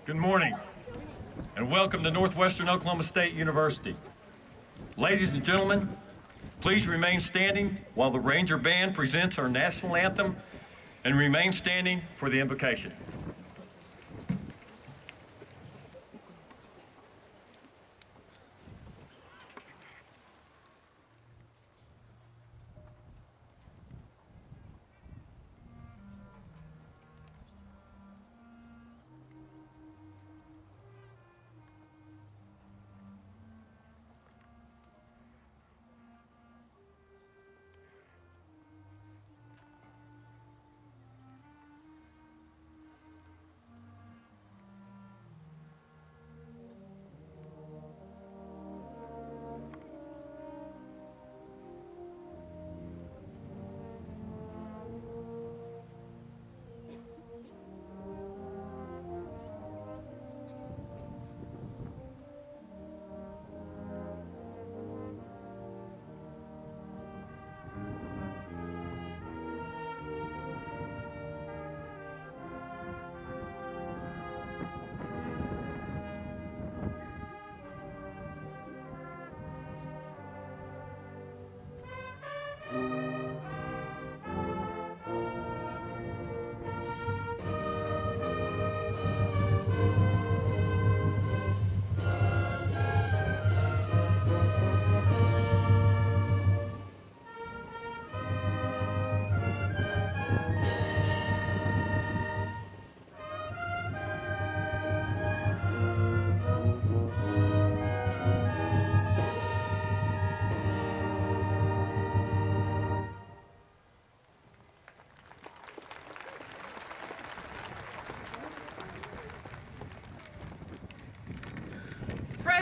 Good morning, and welcome to Northwestern Oklahoma State University. Ladies and gentlemen, please remain standing while the Ranger Band presents our national anthem, and remain standing for the invocation.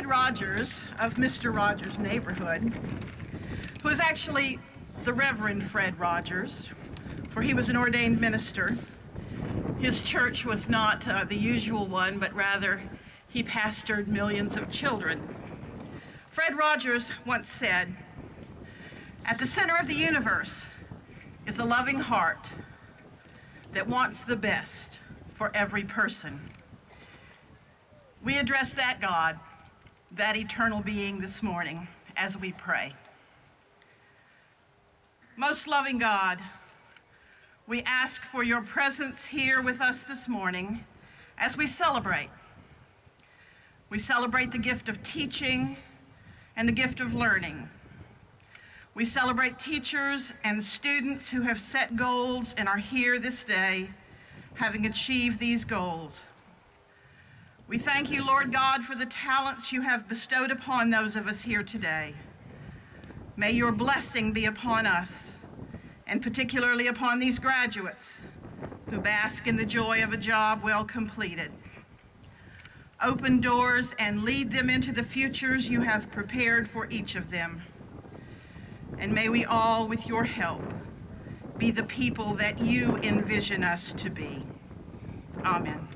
Rogers of Mr. Rogers' neighborhood, who is actually the Reverend Fred Rogers, for he was an ordained minister. His church was not the usual one, but rather he pastored millions of children. Fred Rogers once said, "At the center of the universe is a loving heart that wants the best for every person." We address that God, that eternal being, this morning as we pray. Most loving God, we ask for your presence here with us this morning as we celebrate. We celebrate the gift of teaching and the gift of learning. We celebrate teachers and students who have set goals and are here this day, having achieved these goals. We thank you, Lord God, for the talents you have bestowed upon those of us here today. May your blessing be upon us, and particularly upon these graduates who bask in the joy of a job well completed. Open doors and lead them into the futures you have prepared for each of them. And may we all, with your help, be the people that you envision us to be. Amen.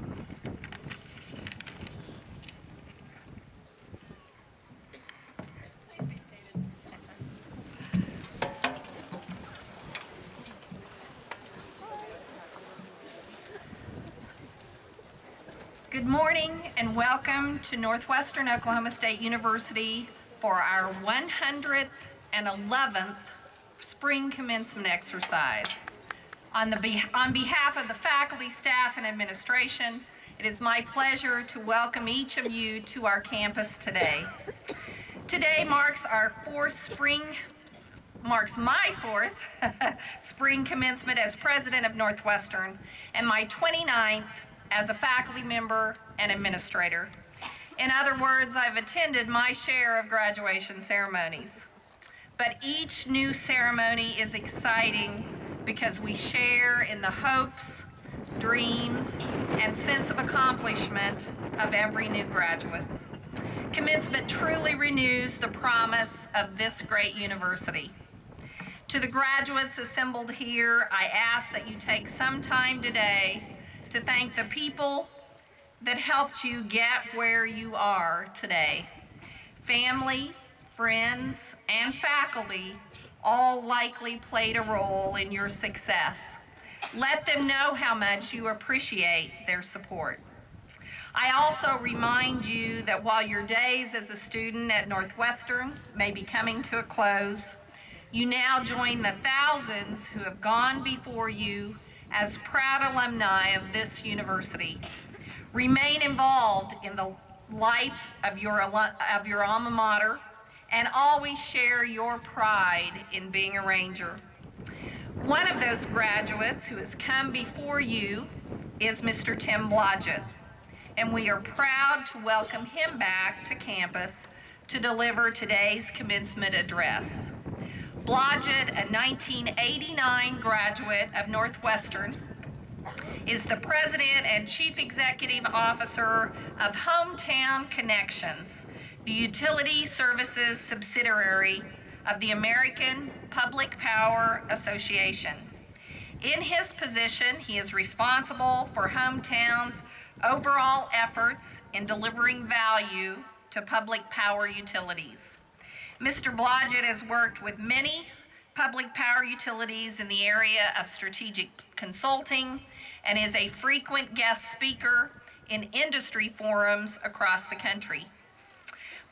Good morning and welcome to Northwestern Oklahoma State University for our 111th spring commencement exercise. On behalf of the faculty, staff, and administration, it is my pleasure to welcome each of you to our campus today. Today marks my fourth spring commencement as president of Northwestern and my 29th as a faculty member and administrator. In other words, I've attended my share of graduation ceremonies. But each new ceremony is exciting because we share in the hopes, dreams, and sense of accomplishment of every new graduate. Commencement truly renews the promise of this great university. To the graduates assembled here, I ask that you take some time today to thank the people that helped you get where you are today. Family, friends, and faculty all likely played a role in your success. Let them know how much you appreciate their support. I also remind you that while your days as a student at Northwestern may be coming to a close, you now join the thousands who have gone before you as proud alumni of this university. Remain involved in the life of your alma mater and always share your pride in being a Ranger. One of those graduates who has come before you is Mr. Tim Blodgett, and we are proud to welcome him back to campus to deliver today's commencement address. Blodgett, a 1989 graduate of Northwestern, is the president and chief executive officer of Hometown Connections, the utility services subsidiary of the American Public Power Association. In his position, he is responsible for Hometown's overall efforts in delivering value to public power utilities. Mr. Blodgett has worked with many public power utilities in the area of strategic consulting and is a frequent guest speaker in industry forums across the country.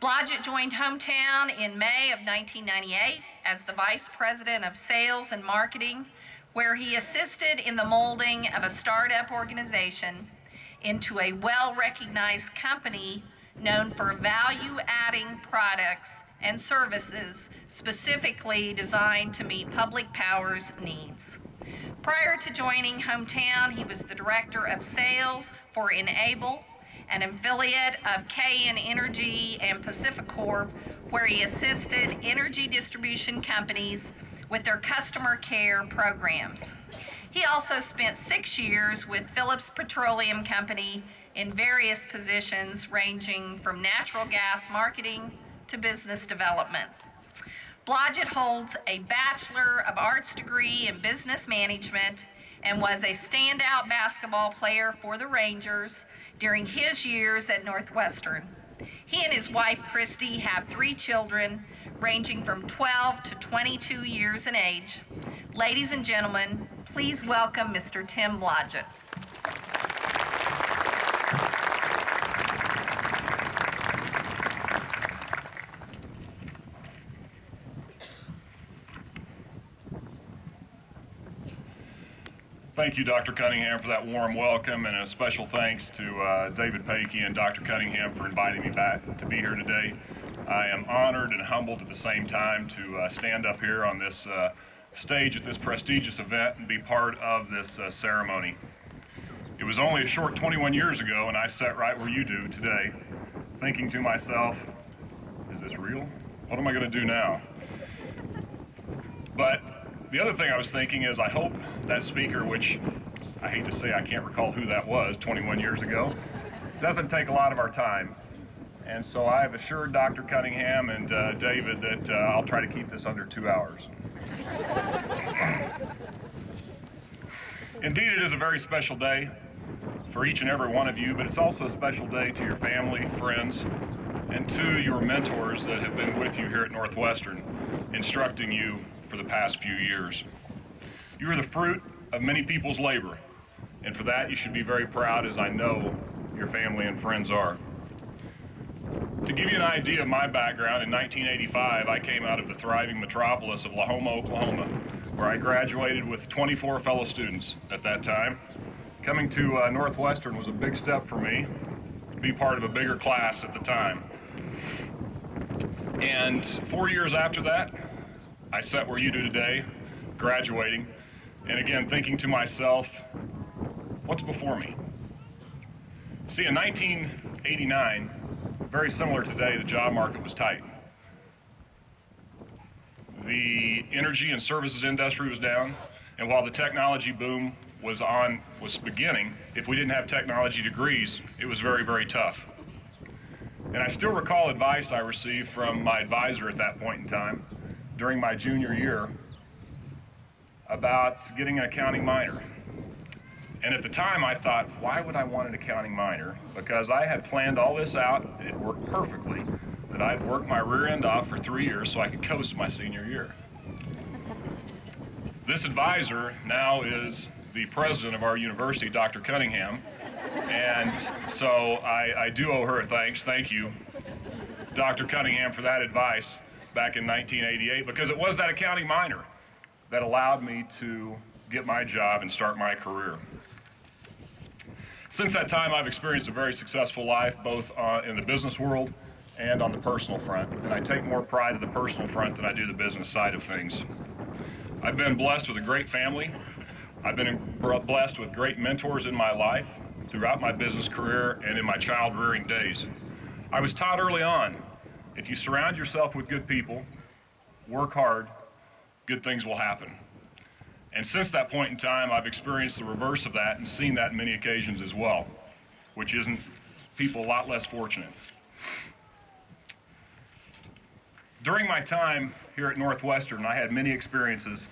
Blodgett joined Hometown in May of 1998 as the Vice President of Sales and Marketing, where he assisted in the molding of a startup organization into a well-recognized company known for value-adding products and services specifically designed to meet public power's needs. Prior to joining Hometown, he was the Director of Sales for Enable, an affiliate of KN Energy and PacifiCorp, where he assisted energy distribution companies with their customer care programs. He also spent 6 years with Phillips Petroleum Company in various positions ranging from natural gas marketing to business development. Blodgett holds a Bachelor of Arts degree in business management and was a standout basketball player for the Rangers during his years at Northwestern. He and his wife, Christy, have 3 children ranging from 12 to 22 years in age. Ladies and gentlemen, please welcome Mr. Tim Blodgett. Thank you, Dr. Cunningham, for that warm welcome, and a special thanks to David Paikey and Dr. Cunningham for inviting me back to be here today. I am honored and humbled at the same time to stand up here on this stage at this prestigious event and be part of this ceremony. It was only a short 21 years ago, and I sat right where you do today, thinking to myself, is this real? What am I going to do now? But the other thing I was thinking is, I hope that speaker, which I hate to say I can't recall who that was 21 years ago, doesn't take a lot of our time. And so I have assured Dr. Cunningham and David that I'll try to keep this under 2 hours. Indeed, it is a very special day for each and every one of you, but it's also a special day to your family, friends, and to your mentors that have been with you here at Northwestern, instructing you for the past few years. You are the fruit of many people's labor, and for that you should be very proud, as I know your family and friends are. To give you an idea of my background, in 1985 I came out of the thriving metropolis of Alma, Oklahoma, where I graduated with 24 fellow students at that time. Coming to Northwestern was a big step for me, to be part of a bigger class at the time. And 4 years after that, I sat where you do today, graduating, and again thinking to myself, what's before me? See, in 1989, very similar today, the job market was tight. The energy and services industry was down, and while the technology boom was beginning, if we didn't have technology degrees, it was very, very tough. And I still recall advice I received from my advisor at that point in time, during my junior year, about getting an accounting minor. And at the time I thought, why would I want an accounting minor? Because I had planned all this out, and it worked perfectly, that I'd work my rear end off for 3 years so I could coast my senior year. This advisor now is the president of our university, Dr. Cunningham, and so I do owe her a thanks. Thank you, Dr. Cunningham, for that advice back in 1988, because it was that accounting minor that allowed me to get my job and start my career. Since that time, I've experienced a very successful life, both in the business world and on the personal front, and I take more pride in the personal front than I do the business side of things. I've been blessed with a great family. I've been blessed with great mentors in my life, throughout my business career, and in my child rearing days. I was taught early on, if you surround yourself with good people, work hard, good things will happen. And since that point in time, I've experienced the reverse of that and seen that in many occasions as well, which isn't people a lot less fortunate. During my time here at Northwestern, I had many experiences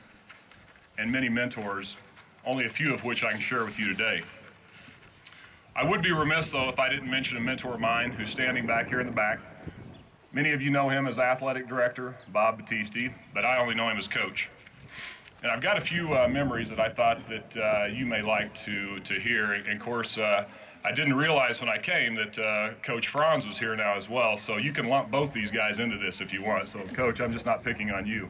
and many mentors, only a few of which I can share with you today. I would be remiss, though, if I didn't mention a mentor of mine who's standing back here in the back. Many of you know him as athletic director, Bob Battisti, but I only know him as coach. And I've got a few memories that I thought that you may like to hear. And of course, I didn't realize when I came that Coach Franz was here now as well, so you can lump both these guys into this if you want. So Coach, I'm just not picking on you.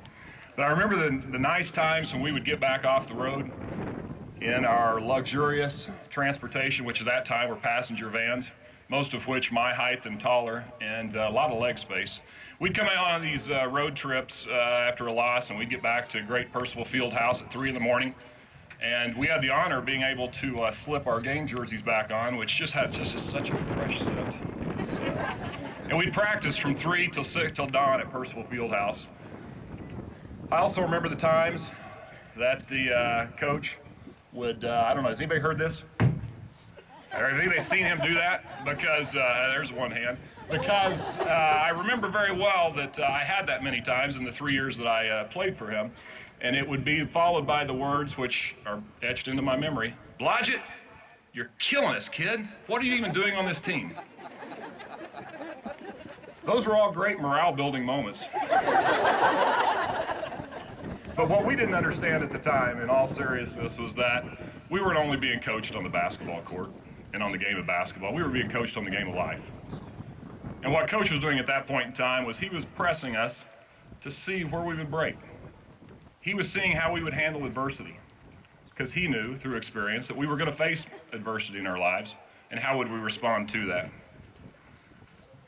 But I remember the nice times when we would get back off the road in our luxurious transportation, which at that time were passenger vans, most of which my height and taller, and a lot of leg space. We'd come out on these road trips after a loss, and we'd get back to Great Percival Fieldhouse at 3 in the morning. And we had the honor of being able to slip our game jerseys back on, which just had such a fresh scent. And we'd practice from 3 till 6 till dawn at Percival Fieldhouse. I also remember the times that the coach would, I don't know, has anybody heard this? Or have anybody seen him do that? Because, there's one hand. Because I remember very well that I had that many times in the 3 years that I played for him. And it would be followed by the words which are etched into my memory. Blodgett, you're killing us, kid. What are you even doing on this team? Those were all great morale-building moments. But what we didn't understand at the time, in all seriousness, was that we weren't only being coached on the basketball court and on the game of basketball, we were being coached on the game of life. And what Coach was doing at that point in time was he was pressing us to see where we would break. He was seeing how we would handle adversity, because he knew through experience that we were going to face adversity in our lives, and how would we respond to that.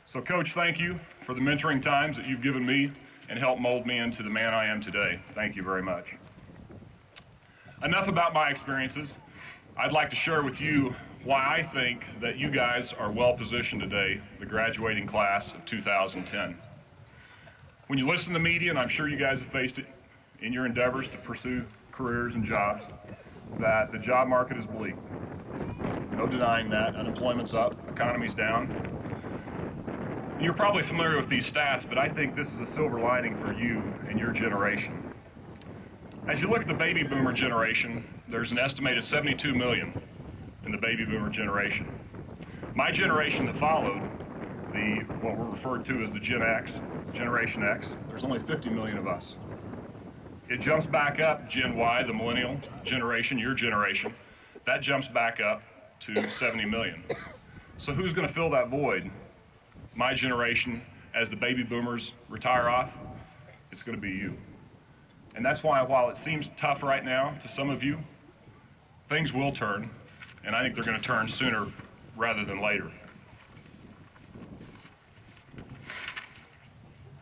So Coach, thank you for the mentoring times that you've given me and helped mold me into the man I am today. Thank you very much. Enough about my experiences. I'd like to share with you why I think that you guys are well positioned today, the graduating class of 2010. When you listen to media, and I'm sure you guys have faced it in your endeavors to pursue careers and jobs, that the job market is bleak. No denying that. Unemployment's up, economy's down. You're probably familiar with these stats, but I think this is a silver lining for you and your generation. As you look at the baby boomer generation, there's an estimated 72 million in the baby boomer generation. My generation that followed, what we're referred to as the Gen X, Generation X, there's only 50 million of us. It jumps back up, Gen Y, the millennial generation, your generation, that jumps back up to 70 million. So who's going to fill that void? My generation, as the baby boomers retire off, it's going to be you. And that's why, while it seems tough right now to some of you, things will turn, and I think they're going to turn sooner rather than later.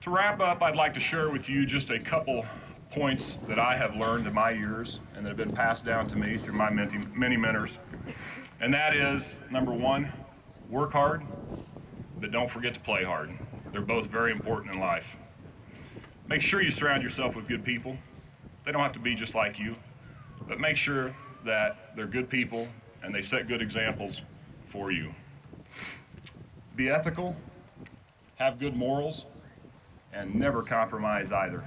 To wrap up, I'd like to share with you just a couple points that I have learned in my years and that have been passed down to me through my many mentors. And that is, number one, work hard, but don't forget to play hard. They're both very important in life. Make sure you surround yourself with good people. They don't have to be just like you, but make sure that they're good people and they set good examples for you. Be ethical, have good morals, and never compromise either.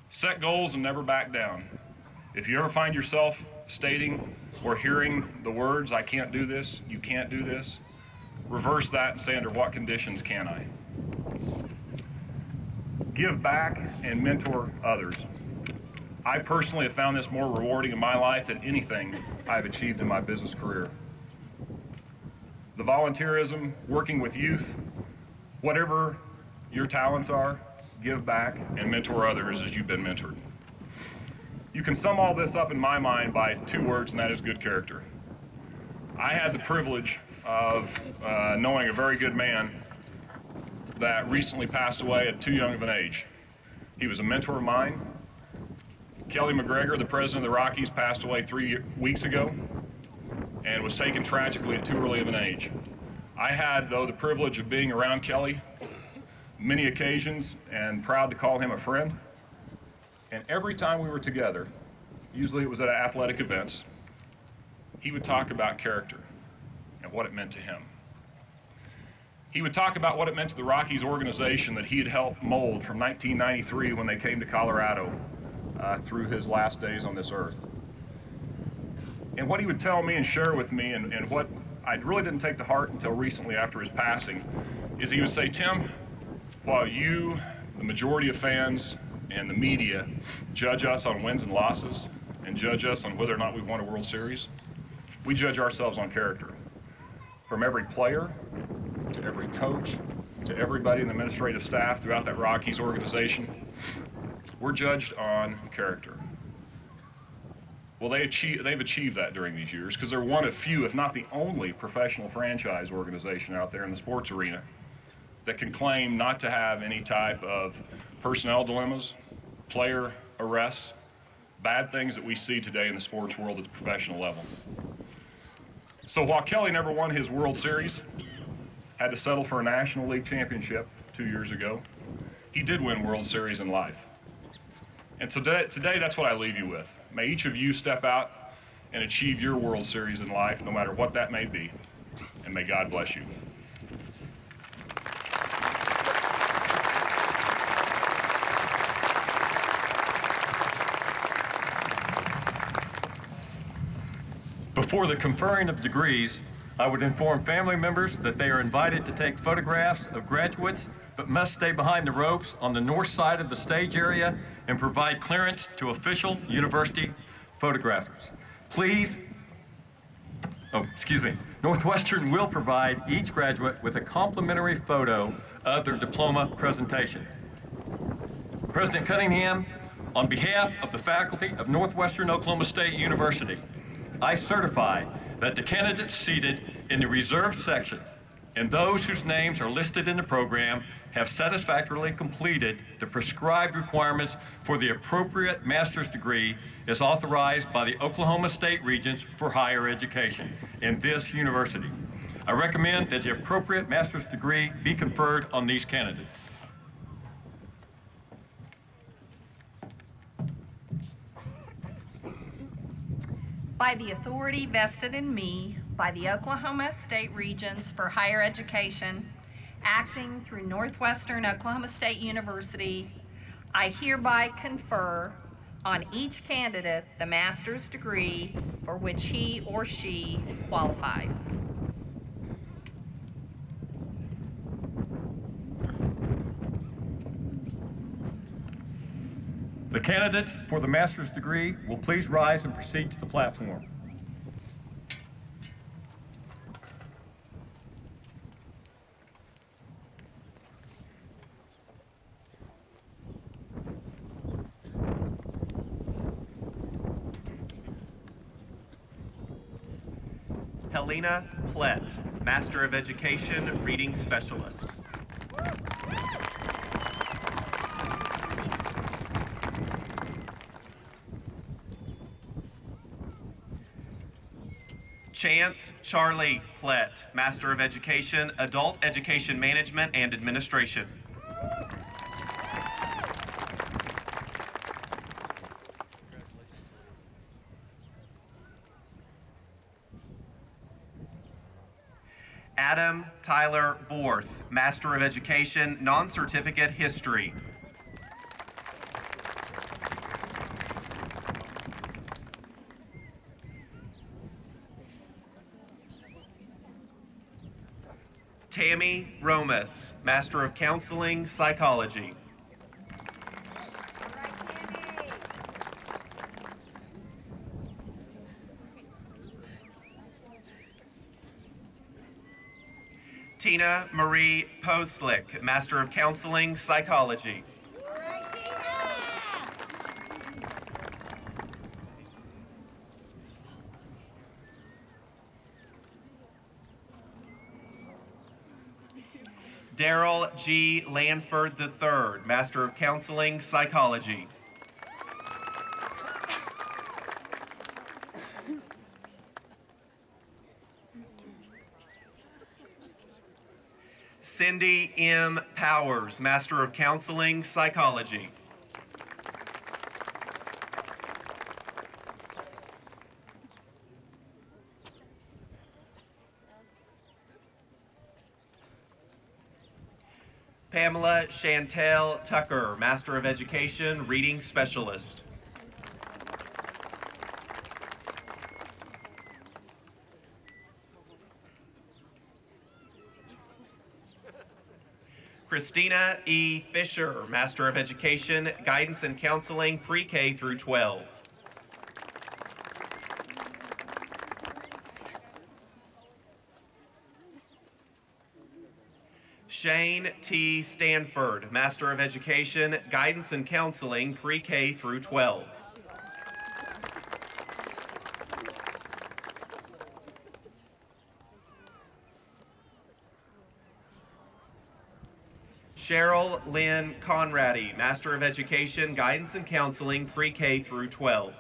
Set goals and never back down. If you ever find yourself stating or hearing the words, I can't do this, you can't do this, reverse that and say, under what conditions can I? Give back and mentor others. I personally have found this more rewarding in my life than anything I've achieved in my business career. The volunteerism, working with youth, whatever your talents are, give back and mentor others as you've been mentored. You can sum all this up in my mind by two words, and that is good character. I had the privilege of knowing a very good man that recently passed away at too young of an age. He was a mentor of mine. Kelly McGregor, the president of the Rockies, passed away 3 weeks ago and was taken tragically at too early of an age. I had, though, the privilege of being around Kelly many occasions and proud to call him a friend. And every time we were together, usually it was at athletic events, he would talk about character and what it meant to him. He would talk about what it meant to the Rockies organization that he had helped mold from 1993 when they came to Colorado through his last days on this earth. And what he would tell me and share with me, and what I really didn't take to heart until recently after his passing, is he would say, Tim, while you, the majority of fans, and the media judge us on wins and losses and judge us on whether or not we've won a World Series, we judge ourselves on character. From every player to every coach to everybody in the administrative staff throughout that Rockies organization, we're judged on character. Well, they've achieved that during these years because they're one of few, if not the only, professional franchise organization out there in the sports arena that can claim not to have any type of personnel dilemmas, player arrests, bad things that we see today in the sports world at the professional level. So while Kelly never won his World Series, had to settle for a National League championship 2 years ago, he did win World Series in life. And today that's what I leave you with. May each of you step out and achieve your World Series in life, no matter what that may be. And may God bless you. Before the conferring of degrees, I would inform family members that they are invited to take photographs of graduates, but must stay behind the ropes on the north side of the stage area and provide clearance to official university photographers. Please, Northwestern will provide each graduate with a complimentary photo of their diploma presentation. President Cunningham, on behalf of the faculty of Northwestern Oklahoma State University, I certify that the candidates seated in the reserved section and those whose names are listed in the program have satisfactorily completed the prescribed requirements for the appropriate master's degree as authorized by the Oklahoma State Regents for Higher Education in this university. I recommend that the appropriate master's degree be conferred on these candidates. By the authority vested in me by the Oklahoma State Regents for Higher Education, acting through Northwestern Oklahoma State University, I hereby confer on each candidate the master's degree for which he or she qualifies. The candidates for the master's degree will please rise and proceed to the platform. Helena Plett, Master of Education, Reading Specialist. Chance Charlie Plett, Master of Education, Adult Education Management and Administration. Adam Tyler Borth, Master of Education, Non-Certificate History. Tammy Romas, Master of Counseling, Psychology. Tina Marie Postlick, Master of Counseling, Psychology. Daryl G. Lanford III, Master of Counseling, Psychology. Cindy M. Powers, Master of Counseling, Psychology. Pamela Chantel Tucker, Master of Education, Reading Specialist. Christina E. Fisher, Master of Education, Guidance and Counseling, Pre-K through 12. Shane T. Stanford, Master of Education, Guidance and Counseling, Pre-K through 12. Cheryl Lynn Conradi, Master of Education, Guidance and Counseling, Pre-K through 12.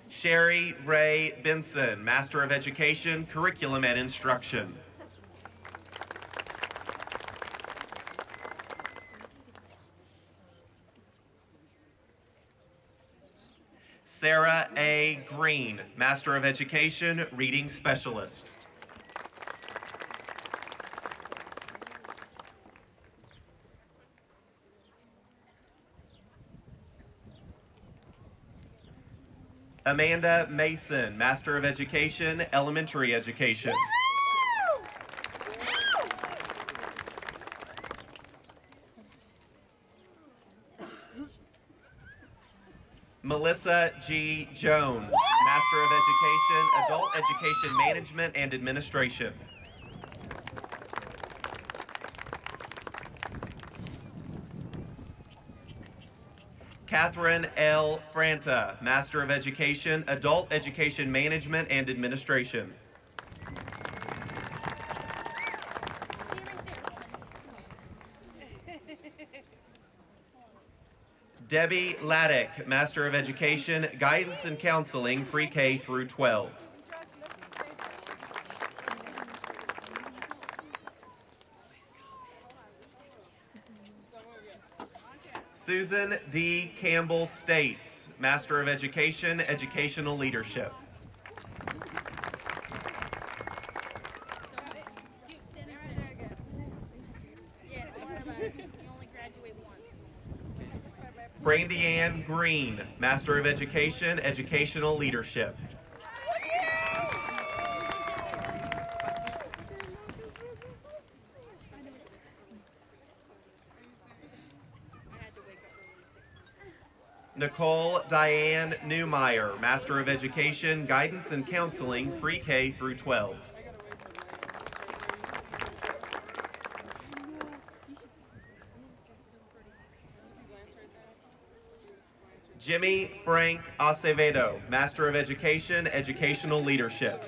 Sherry Ray Benson, Master of Education, Curriculum and Instruction. Sarah A. Green, Master of Education, Reading Specialist. Amanda Mason, Master of Education, Elementary Education. Melissa G. Jones, Master of Education, Adult Education Management and Administration. Catherine L. Franta, Master of Education, Adult Education Management and Administration. Debbie Laddick, Master of Education, Guidance and Counseling, Pre-K through 12. Susan D. Campbell States, Master of Education, Educational Leadership. Brandy Ann Green, Master of Education, Educational Leadership. Nicole Diane Newmeyer, Master of Education, Guidance and Counseling, Pre-K through 12. Jimmy Frank Acevedo, Master of Education, Educational Leadership.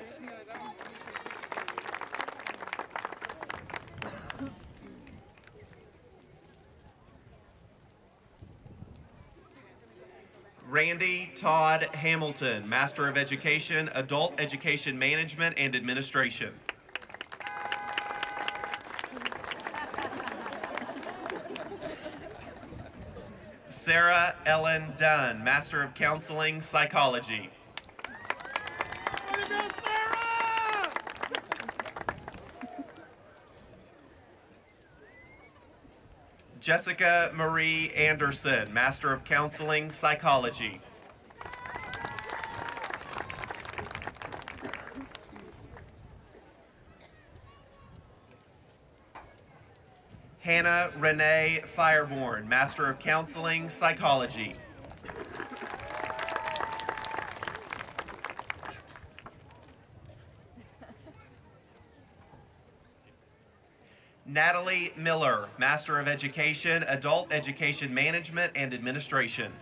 Randy Todd Hamilton, Master of Education, Adult Education Management and Administration. Sarah Ellen Dunn, Master of Counseling, Psychology. Jessica Marie Anderson, Master of Counseling, Psychology. Hannah Renee Fireborn, Master of Counseling, Psychology. Natalie Miller, Master of Education, Adult Education Management and Administration.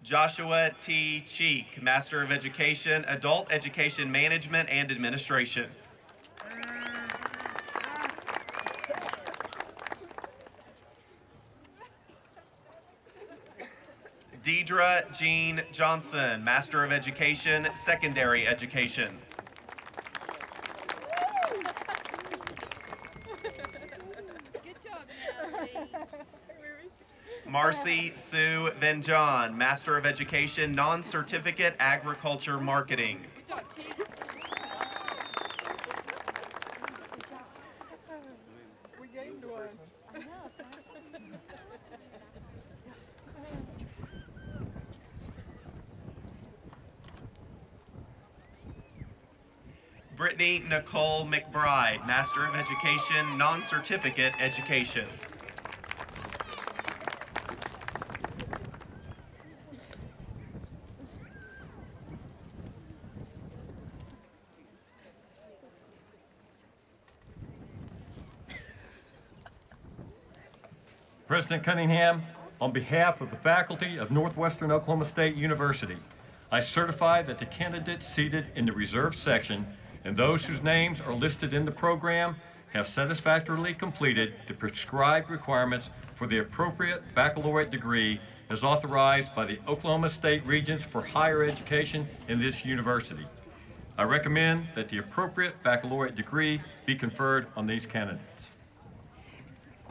Joshua T. Cheek, Master of Education, Adult Education Management and Administration. Deidre Jean Johnson, Master of Education, Secondary Education. Good job, Natalie. Marcy Sue Van John, Master of Education, Non-Certificate Agriculture Marketing. Good job, Chief. We gained one. I know, it's Brittany Nicole McBride, Master of Education, Non-Certificate Education. President Cunningham, on behalf of the faculty of Northwestern Oklahoma State University, I certify that the candidates seated in the reserved section and those whose names are listed in the program have satisfactorily completed the prescribed requirements for the appropriate baccalaureate degree as authorized by the Oklahoma State Regents for Higher Education in this university. I recommend that the appropriate baccalaureate degree be conferred on these candidates.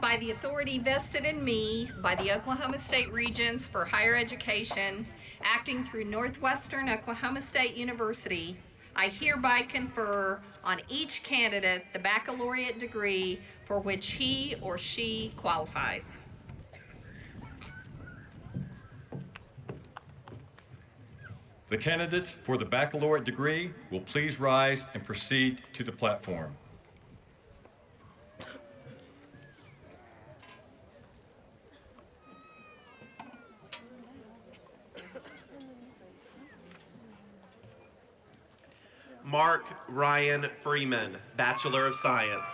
By the authority vested in me by the Oklahoma State Regents for Higher Education, acting through Northwestern Oklahoma State University, I hereby confer on each candidate the baccalaureate degree for which he or she qualifies. The candidates for the baccalaureate degree will please rise and proceed to the platform. Mark Ryan Freeman, Bachelor of Science.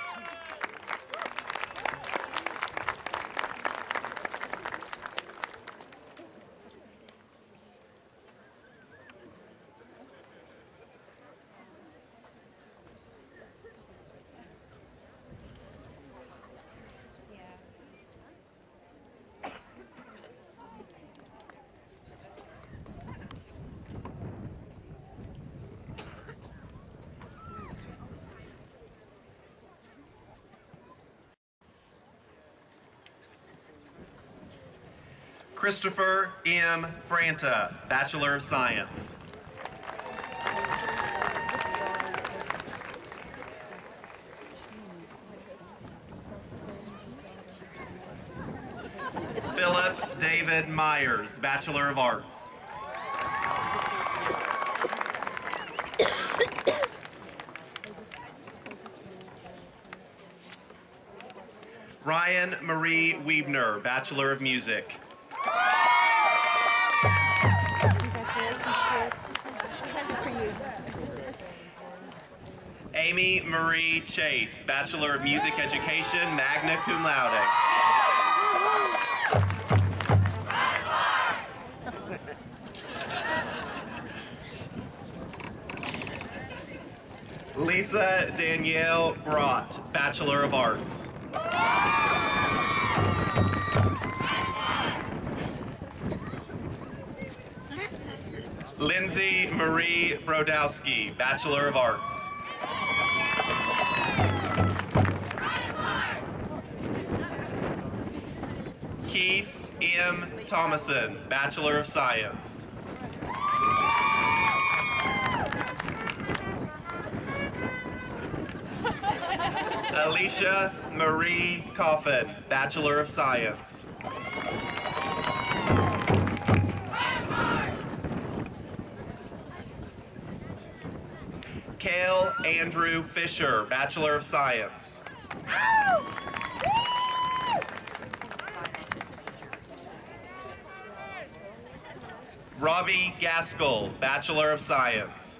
Christopher M. Franta, Bachelor of Science. Philip David Myers, Bachelor of Arts. Ryan Marie Weebner, Bachelor of Music. Amy Marie Chase, Bachelor of Music Education, magna cum laude. Lisa Danielle Brott, Bachelor of Arts. Lindsay Marie Brodowski, Bachelor of Arts. Keith M. Thomason, Bachelor of Science. Alicia Marie Coffin, Bachelor of Science. Cale Andrew Fisher, Bachelor of Science. Robbie Gaskell, Bachelor of Science.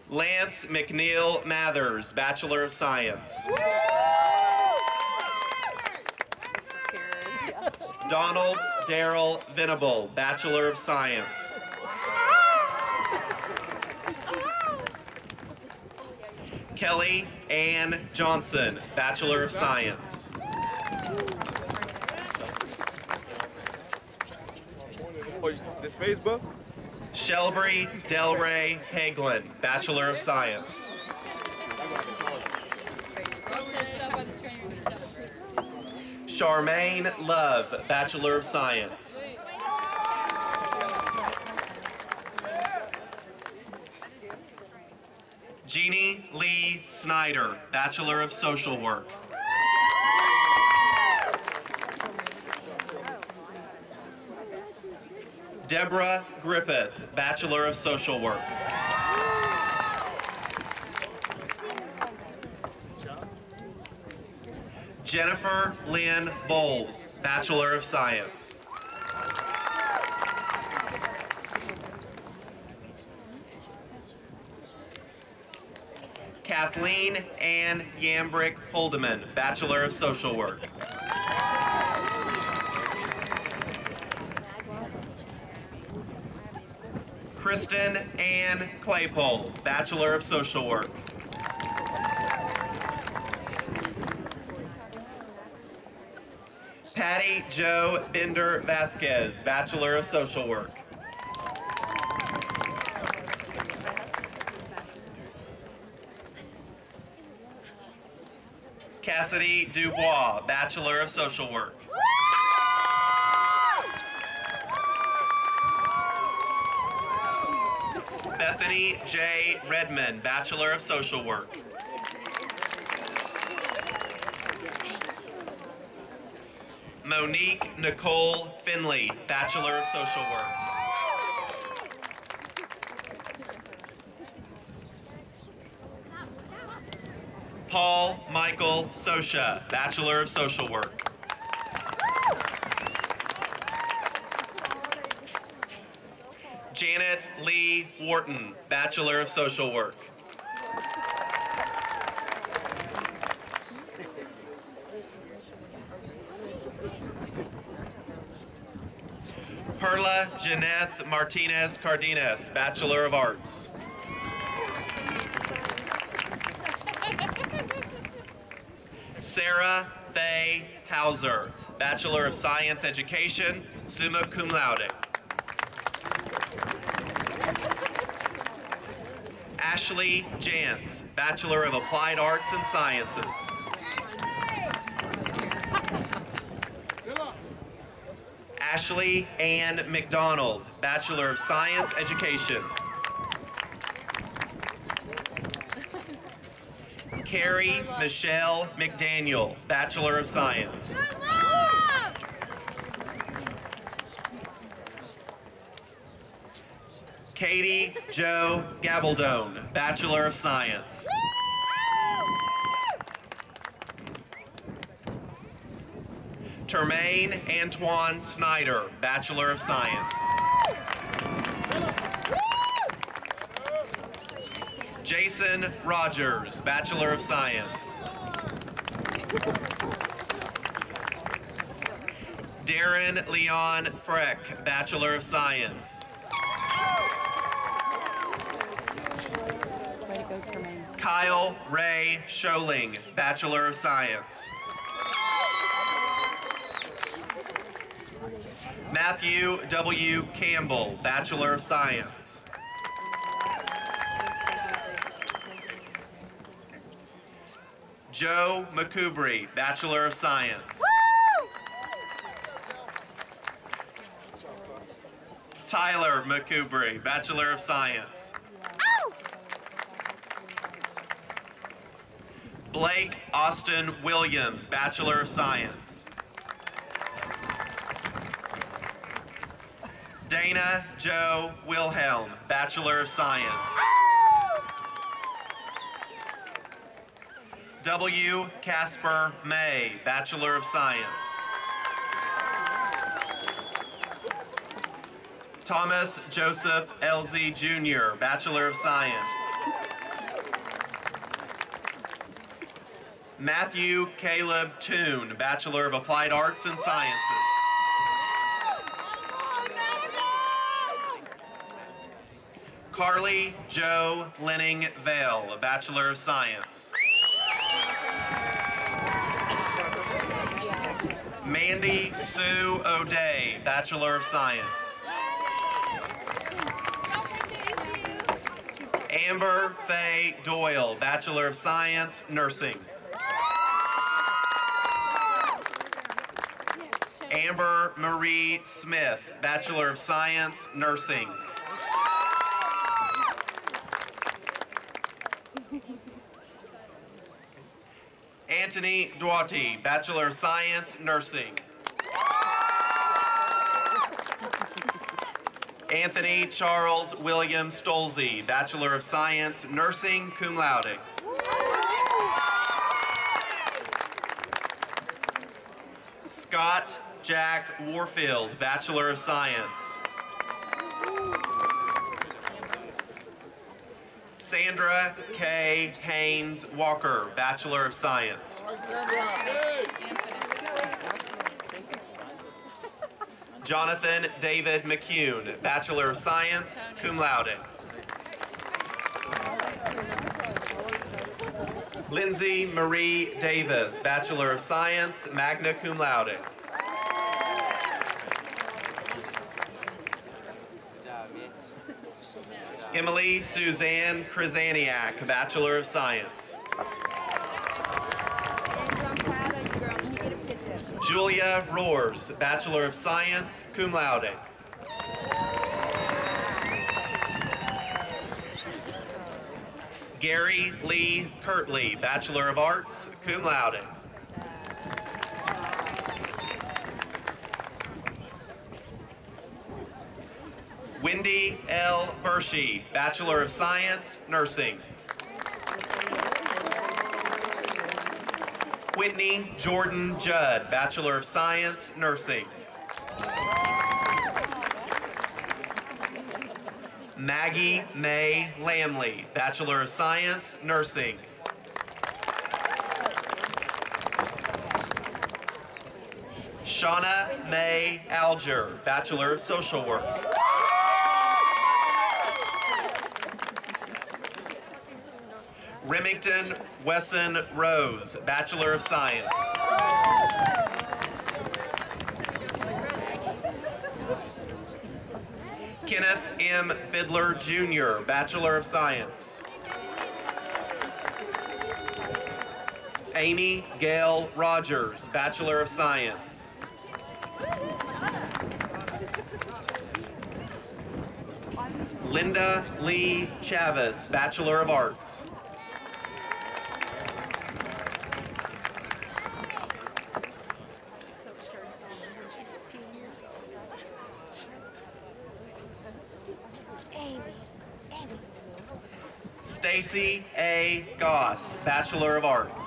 Lance McNeil Mathers, Bachelor of Science. Donald Darrell Venable, Bachelor of Science. Kelly Ann Johnson, Bachelor of Science. Oh, this Facebook? Shelby Delray Hagelin, Bachelor of Science. Charmaine Love, Bachelor of Science. Jeannie Lee Snyder, Bachelor of Social Work. Deborah Griffith, Bachelor of Social Work. Jennifer Lynn Bowles, Bachelor of Science. Kathleen Ann Yambrick Holdeman, Bachelor of Social Work. Kristen Ann Claypole, Bachelor of Social Work. Patty Jo Bender Vasquez, Bachelor of Social Work. Cassidy Dubois, Bachelor of Social Work. Bethany J. Redmond, Bachelor of Social Work. Monique Nicole Finley, Bachelor of Social Work. Paul Michael Sosha, Bachelor of Social Work. Janet Lee Wharton, Bachelor of Social Work. Perla Janeth Martinez Cardenas, Bachelor of Arts. Sarah Faye Hauser, Bachelor of Science Education, summa cum laude. Ashley Jantz, Bachelor of Applied Arts and Sciences. Ashley Ann McDonald, Bachelor of Science Education. Carrie Michelle McDaniel, Bachelor of Science. Katie Jo Gabaldone, Bachelor of Science. Termaine Antoine Snyder, Bachelor of Science. Jason Rogers, Bachelor of Science. Darren Leon Freck, Bachelor of Science. Kyle Ray Scholing, Bachelor of Science. Matthew W. Campbell, Bachelor of Science. Joe McCubry, Bachelor of Science. Tyler McCubry, Bachelor of Science. Blake Austin Williams, Bachelor of Science. Dana Joe Wilhelm, Bachelor of Science. W. Casper May, Bachelor of Science. Thomas Joseph Elsie Jr., Bachelor of Science. Matthew Caleb Toon, Bachelor of Applied Arts and Sciences. Carly Jo Lenning Vale, Bachelor of Science. Mandy Sue O'Day, Bachelor of Science. Amber Faye Doyle, Bachelor of Science, Nursing. Amber Marie Smith, Bachelor of Science, Nursing. Anthony Duarte, Bachelor of Science, Nursing. Anthony Charles William Stolze, Bachelor of Science, Nursing, cum laude. Scott Jack Warfield, Bachelor of Science. Sandra K. Haynes Walker, Bachelor of Science. Jonathan David McCune, Bachelor of Science, cum laude. Lindsay Marie Davis, Bachelor of Science, magna cum laude. Emily Suzanne Krizaniak, Bachelor of Science. Julia Roars, Bachelor of Science, cum laude. Gary Lee Kirtley, Bachelor of Arts, cum laude. Wendy L. Hershey, Bachelor of Science, Nursing. Whitney Jordan Judd, Bachelor of Science, Nursing. Maggie May Lamley, Bachelor of Science, Nursing. Shauna May Alger, Bachelor of Social Work. Remington Wesson Rose, Bachelor of Science. Kenneth M. Fiddler Jr., Bachelor of Science. Amy Gail Rogers, Bachelor of Science. Linda Lee Chavez, Bachelor of Arts. Stacy A. Goss, Bachelor of Arts.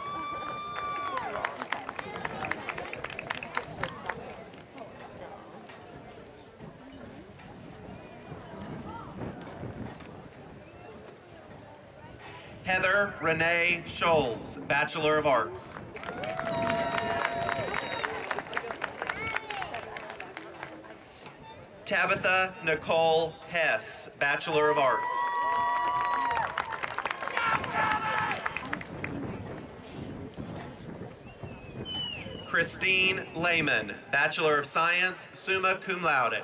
Heather Renee Scholes, Bachelor of Arts. Tabitha Nicole Hess, Bachelor of Arts. Christine Lehman, Bachelor of Science, summa cum laude.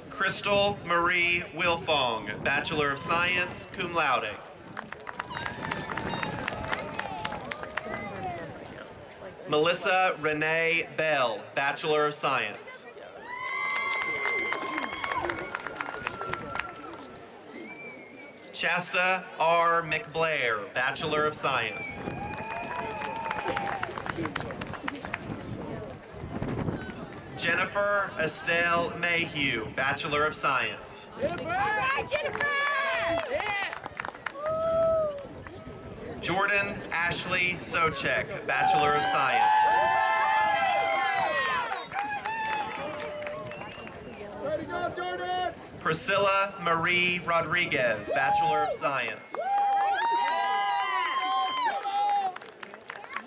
Crystal Marie Wilfong, Bachelor of Science, cum laude. Melissa Renee Bell, Bachelor of Science. Shasta R. McBlair, Bachelor of Science. Jennifer Estelle Mayhew, Bachelor of Science. All right, Jennifer! Jordan Ashley Sochek, Bachelor of Science. Way to go, Jordan! Priscilla Marie Rodriguez, Bachelor of Science.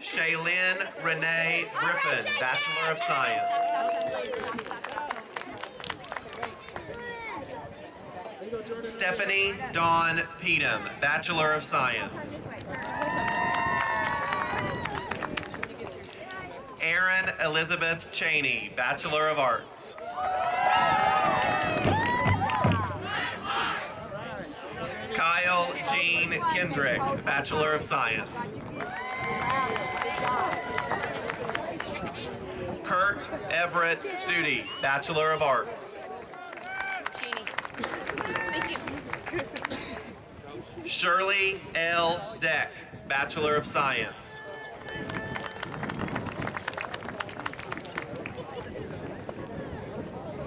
Shaylin Renee Griffin, Bachelor of Science. Stephanie Dawn Petum, Bachelor of Science. Erin Elizabeth Cheney, Bachelor of Arts. Kyle Jean Kendrick, Bachelor of Science. Kurt Everett Studi, Bachelor of Arts. Shirley L. Deck, Bachelor of Science.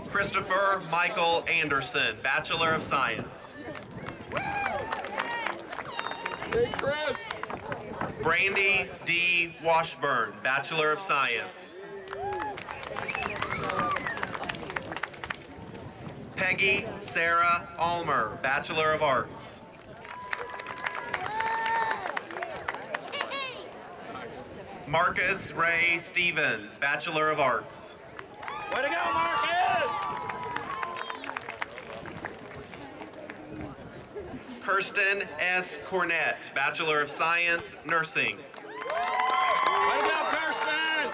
Christopher Michael Anderson, Bachelor of Science. Hey, Chris! Brandy D. Washburn, Bachelor of Science. Peggy Sarah Almer, Bachelor of Arts. Marcus Ray Stevens, Bachelor of Arts. Way to go, Marcus! Kirsten S. Cornett, Bachelor of Science, Nursing. Way to go, Kirsten!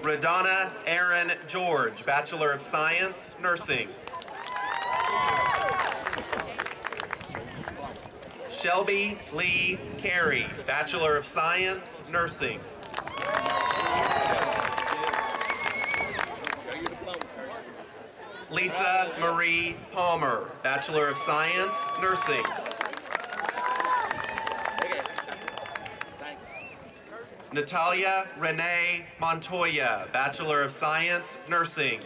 Radonna Aaron George, Bachelor of Science, Nursing. Shelby Lee Carey, Bachelor of Science, Nursing. Lisa Marie Palmer, Bachelor of Science, Nursing. Natalia Renee Montoya, Bachelor of Science, Nursing.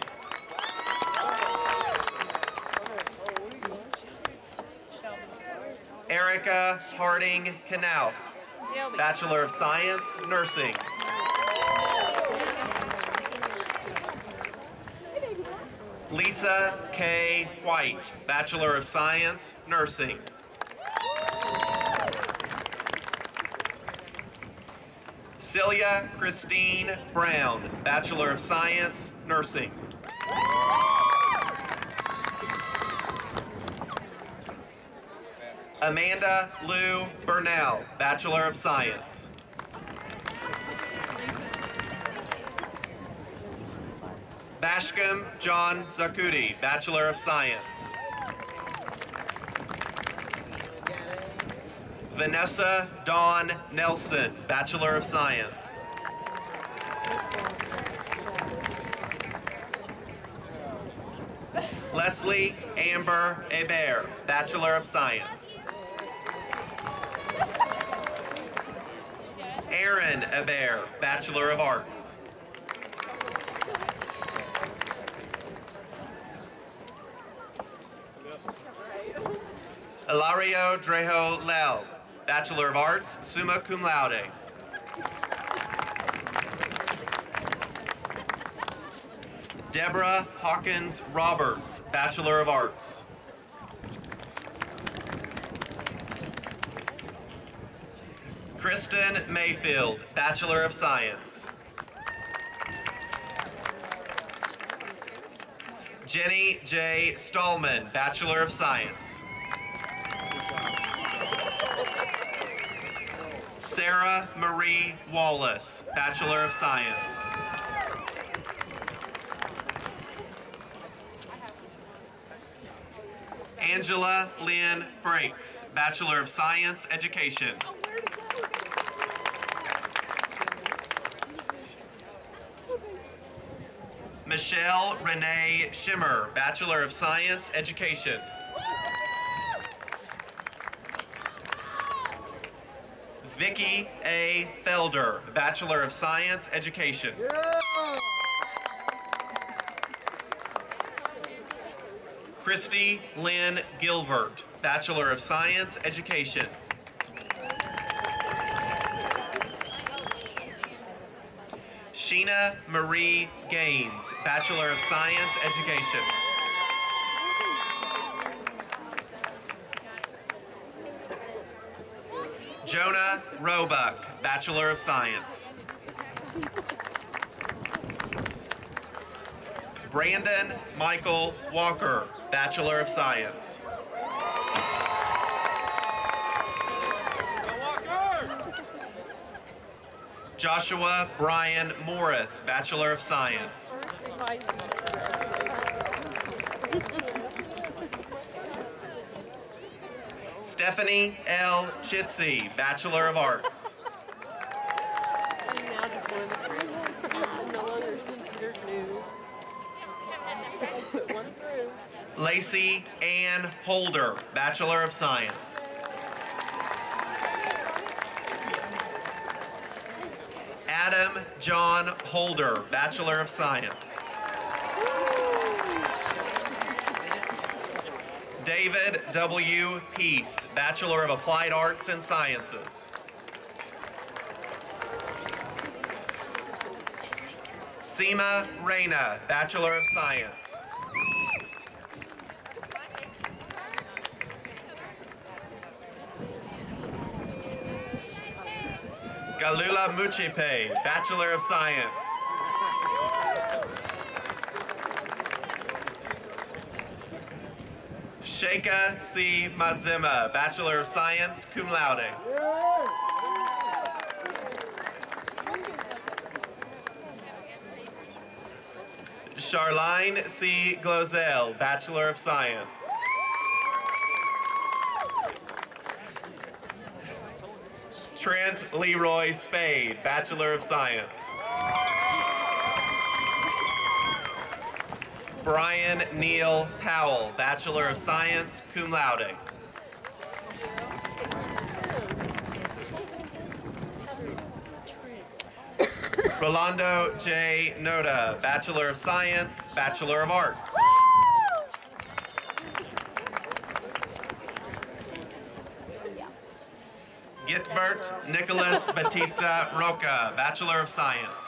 Erica Harding Knaus, Bachelor of Science, Nursing. Lisa K. White, Bachelor of Science, Nursing. Celia Christine Brown, Bachelor of Science, Nursing. Amanda Lou Burnell, Bachelor of Science. Bashcom John Zakuti, Bachelor of Science. Vanessa Dawn Nelson, Bachelor of Science. Leslie Amber Hebert, Bachelor of Science. Aaron Hebert, Bachelor of Arts. Hilario Trejo Lel, Bachelor of Arts, summa cum laude. Deborah Hawkins Roberts, Bachelor of Arts. Kristen Mayfield, Bachelor of Science. Jenny J. Stallman, Bachelor of Science. Sarah Marie Wallace, Bachelor of Science. Angela Lynn Frakes, Bachelor of Science, Education. Michelle Renee Schimmer, Bachelor of Science, Education. Vicki A. Felder, Bachelor of Science, Education. Christy Lynn Gilbert, Bachelor of Science, Education. Sheena Marie Gaines, Bachelor of Science, Education. Jonah Roebuck, Bachelor of Science. Brandon Michael Walker, Bachelor of Science. Joshua Brian Morris, Bachelor of Science. Stephanie L. Chitsey, Bachelor of Arts. Lacey Ann Holder, Bachelor of Science. Adam John Holder, Bachelor of Science. David W. Peace, Bachelor of Applied Arts and Sciences. Seema Reyna, Bachelor of Science. Galula Muchepe, Bachelor of Science. Sheikha C. Madzima, Bachelor of Science, cum laude. Charline C. Glozell, Bachelor of Science. Trent Leroy Spade, Bachelor of Science. Brian Neil Powell, Bachelor of Science, cum laude. Rolando J. Noda, Bachelor of Science, Bachelor of Arts. Gitbert Nicholas Batista Roca, Bachelor of Science.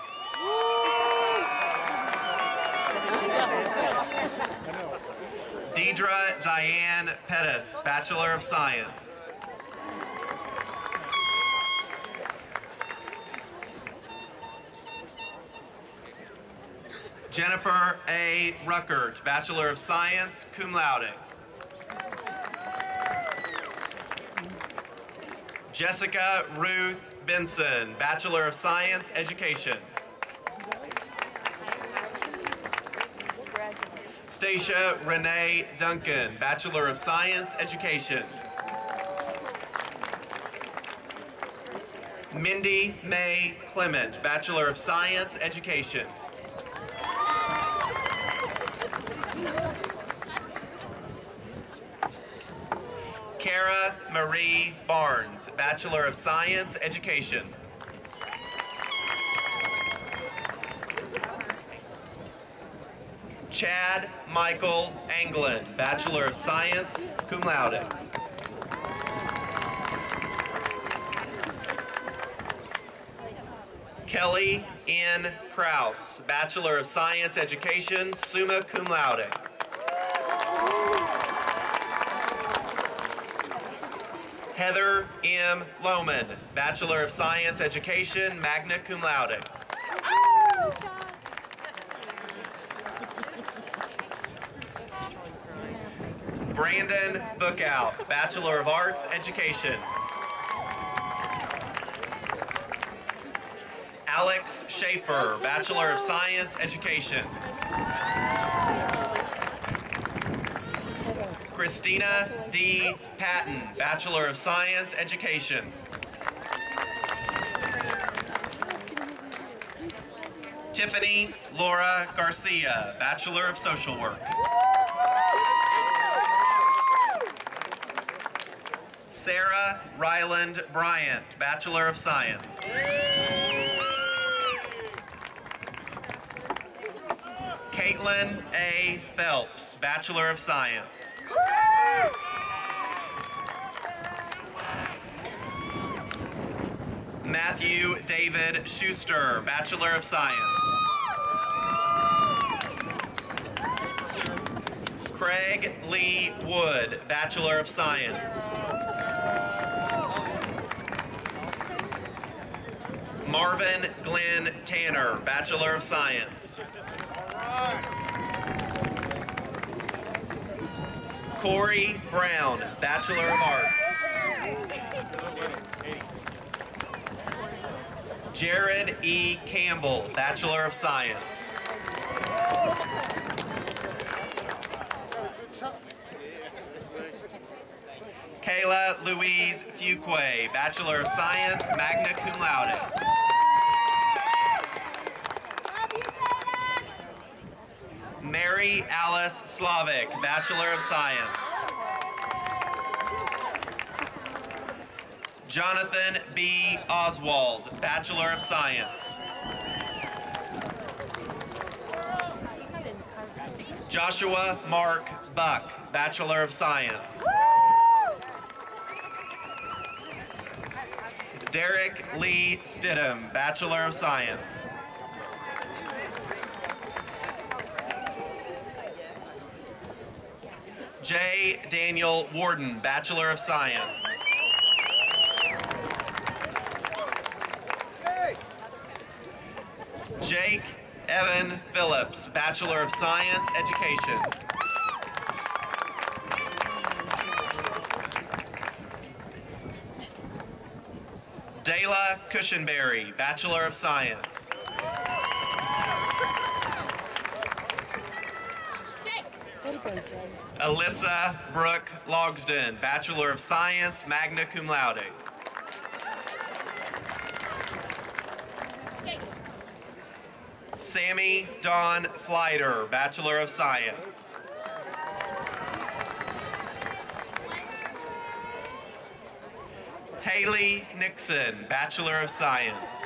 Deidre Diane Pettis, Bachelor of Science. Jennifer A. Ruckert, Bachelor of Science, cum laude. Jessica Ruth Benson, Bachelor of Science, Education. Stacia Renee Duncan, Bachelor of Science, Education. Mindy May Clement, Bachelor of Science, Education. Kara Marie Barnes, Bachelor of Science, Education. Chad Michael Anglin, Bachelor of Science, cum laude. Kelly N. Kraus, Bachelor of Science, Education, summa cum laude. Heather M. Lohman, Bachelor of Science, Education, magna cum laude. Brandon Bookout, Bachelor of Arts, Education. Alex Schaefer, Bachelor of Science, Education. Christina D. Patton, Bachelor of Science, Education. Tiffany Laura Garcia, Bachelor of Social Work. Sarah Ryland Bryant, Bachelor of Science. Caitlin A. Phelps, Bachelor of Science. Matthew David Schuster, Bachelor of Science. Craig Lee Wood, Bachelor of Science. Marvin Glenn Tanner, Bachelor of Science. Corey Brown, Bachelor of Arts. Jared E. Campbell, Bachelor of Science. Kayla Louise Fuquay, Bachelor of Science, magna cum laude. Mary Alice Slavic, Bachelor of Science. Jonathan B. Oswald, Bachelor of Science. Joshua Mark Buck, Bachelor of Science. Derek Lee Stidham, Bachelor of Science. J. Daniel Warden, Bachelor of Science. Jake Evan Phillips, Bachelor of Science, Education. Dayla Cushenberry, Bachelor of Science. Alyssa Brooke Logsden, Bachelor of Science, magna cum laude. Sammy Dawn Fleiter, Bachelor of Science. Haley Nixon, Bachelor of Science.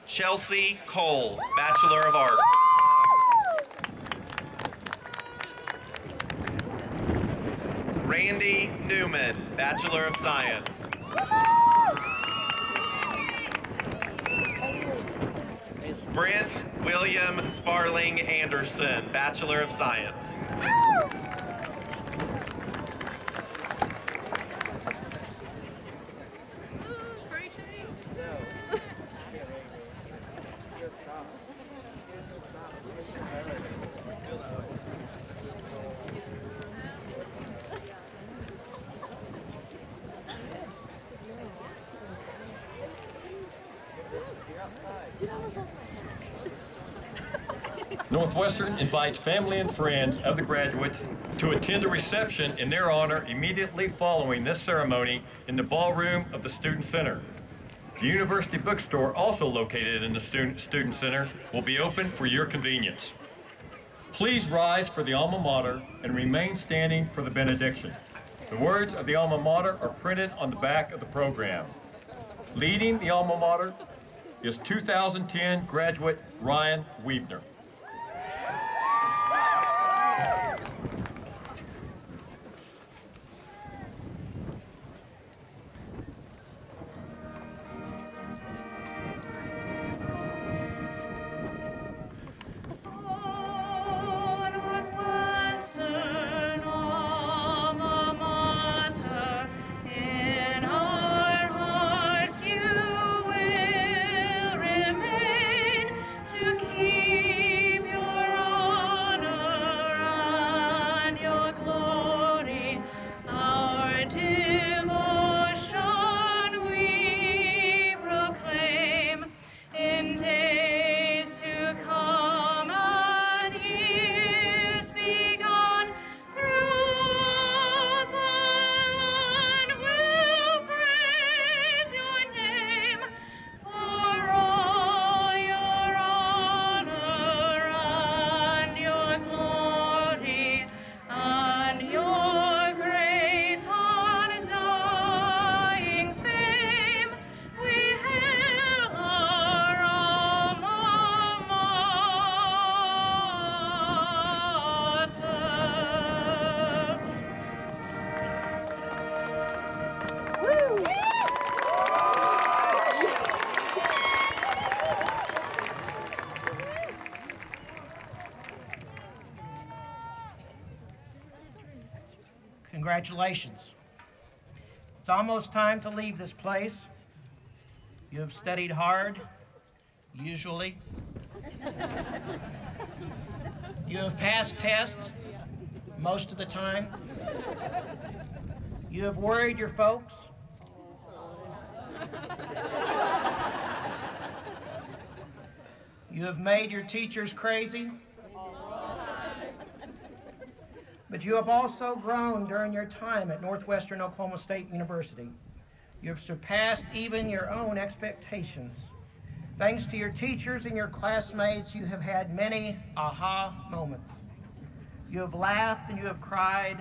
Chelsea Cole, Bachelor of Arts. Randy Newman, Bachelor of Science. Brent William Sparling Anderson, Bachelor of Science. Northwestern invites family and friends of the graduates to attend a reception in their honor immediately following this ceremony in the ballroom of the Student Center. The University Bookstore, also located in the Student Center, will be open for your convenience. Please rise for the Alma Mater and remain standing for the benediction. The words of the Alma Mater are printed on the back of the program. Leading the Alma Mater is 2010 graduate Ryan Weebner. Congratulations. It's almost time to leave this place. You have studied hard, usually. You have passed tests most of the time. You have worried your folks. You have made your teachers crazy. But you have also grown during your time at Northwestern Oklahoma State University. You have surpassed even your own expectations. Thanks to your teachers and your classmates, you have had many aha moments. You have laughed and you have cried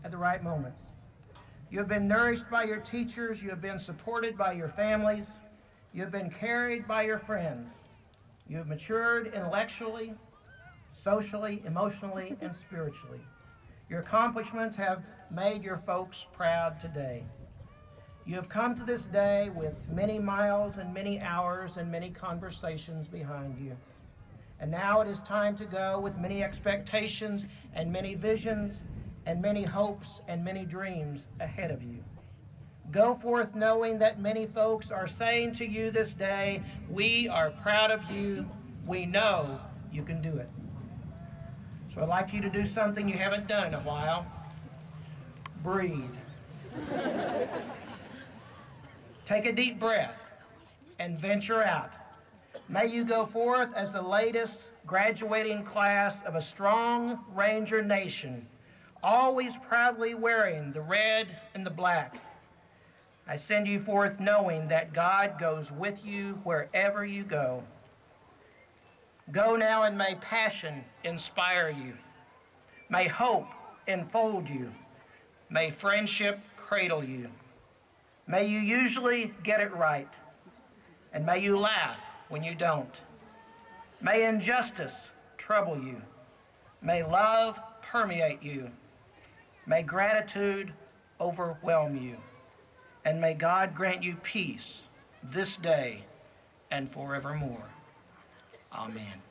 at the right moments. You have been nourished by your teachers. You have been supported by your families. You have been carried by your friends. You have matured intellectually, socially, emotionally, and spiritually. Your accomplishments have made your folks proud today. You have come to this day with many miles and many hours and many conversations behind you. And now it is time to go with many expectations and many visions and many hopes and many dreams ahead of you. Go forth knowing that many folks are saying to you this day, we are proud of you. We know you can do it. So I'd like you to do something you haven't done in a while. Breathe. Take a deep breath and venture out. May you go forth as the latest graduating class of a strong Ranger nation, always proudly wearing the red and the black. I send you forth knowing that God goes with you wherever you go. Go now, and may passion inspire you. May hope enfold you. May friendship cradle you. May you usually get it right, and may you laugh when you don't. May injustice trouble you. May love permeate you. May gratitude overwhelm you. And may God grant you peace this day and forevermore. Amen.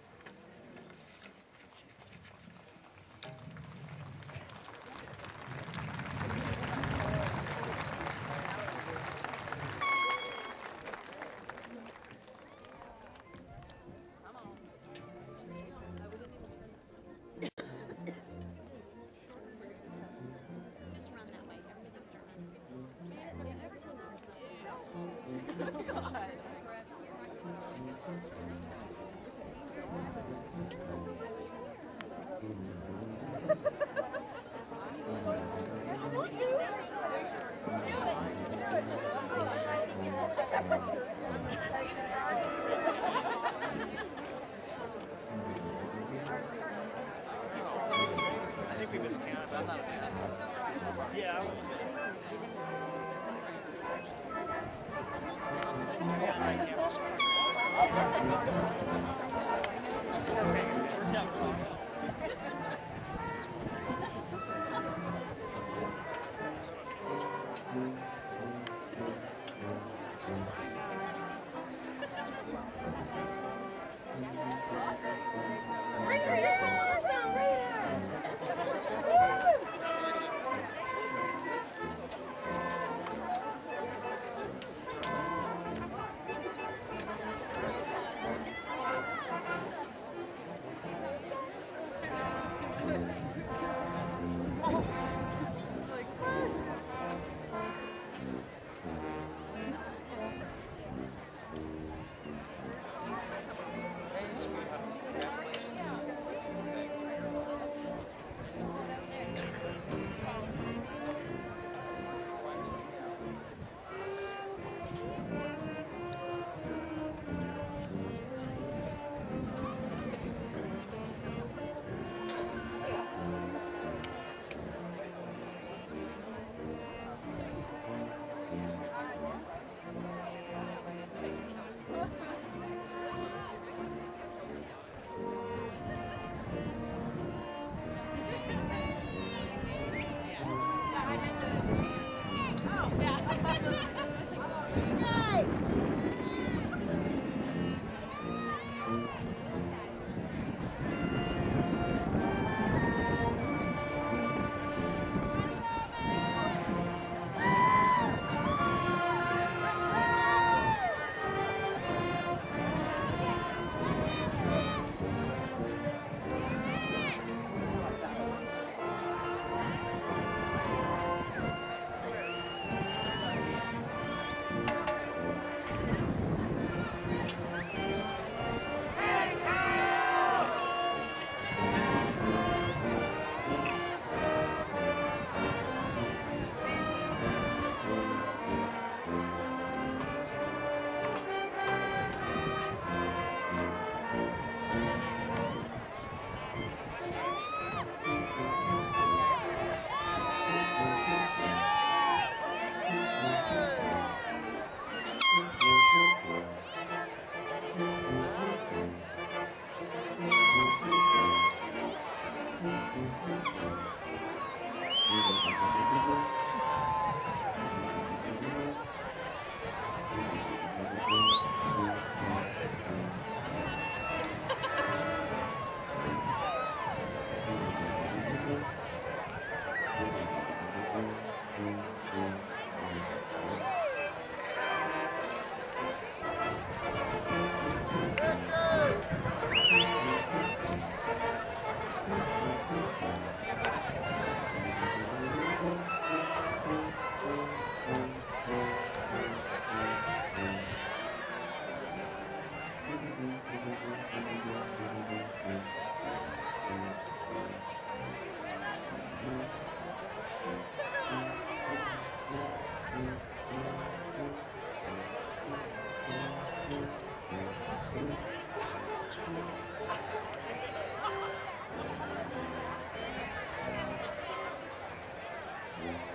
Thank you.